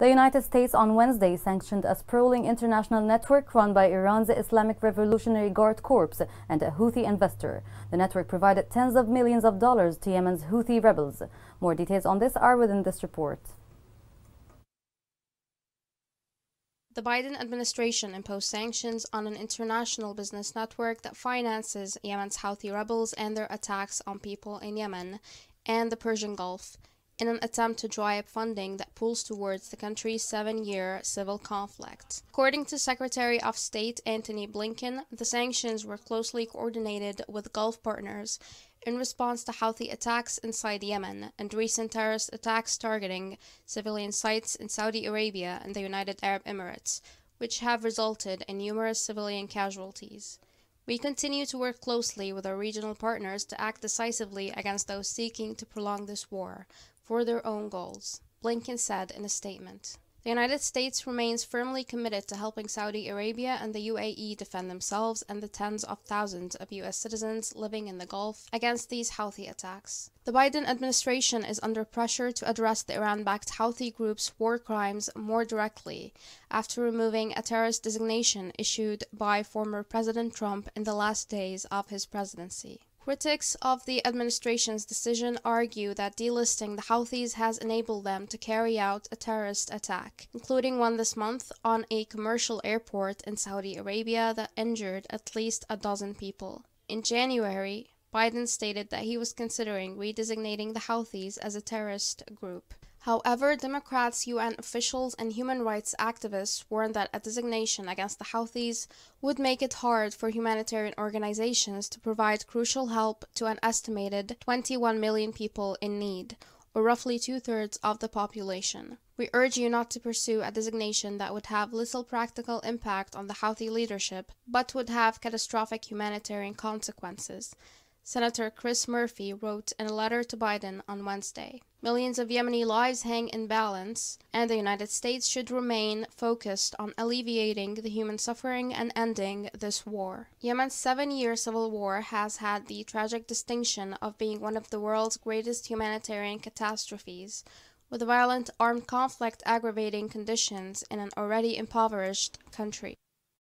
The United States on Wednesday sanctioned a sprawling international network run by Iran's Islamic Revolutionary Guard Corps and a Houthi investor. The network provided tens of millions of dollars to Yemen's Houthi rebels. More details on this are within this report. The Biden administration imposed sanctions on an international business network that finances Yemen's Houthi rebels and their attacks on people in Yemen and the Persian Gulf, in an attempt to dry up funding that pulls towards the country's 7-year civil conflict. According to Secretary of State Antony Blinken, the sanctions were closely coordinated with Gulf partners in response to Houthi attacks inside Yemen and recent terrorist attacks targeting civilian sites in Saudi Arabia and the United Arab Emirates, which have resulted in numerous civilian casualties. We continue to work closely with our regional partners to act decisively against those seeking to prolong this war for their own goals, Blinken said in a statement. The United States remains firmly committed to helping Saudi Arabia and the UAE defend themselves and the tens of thousands of U.S. citizens living in the Gulf against these Houthi attacks. The Biden administration is under pressure to address the Iran-backed Houthi group's war crimes more directly after removing a terrorist designation issued by former President Trump in the last days of his presidency. Critics of the administration's decision argue that delisting the Houthis has enabled them to carry out a terrorist attack, including one this month on a commercial airport in Saudi Arabia that injured at least a dozen people. In January, Biden stated that he was considering redesignating the Houthis as a terrorist group. However, Democrats, UN officials, and human rights activists warned that a designation against the Houthis would make it hard for humanitarian organizations to provide crucial help to an estimated 21 million people in need, or roughly 2/3 of the population. We urge you not to pursue a designation that would have little practical impact on the Houthi leadership, but would have catastrophic humanitarian consequences, Senator Chris Murphy wrote in a letter to Biden on Wednesday. Millions of Yemeni lives hang in balance, and the United States should remain focused on alleviating the human suffering and ending this war. Yemen's 7-year civil war has had the tragic distinction of being one of the world's greatest humanitarian catastrophes, with violent armed conflict aggravating conditions in an already impoverished country.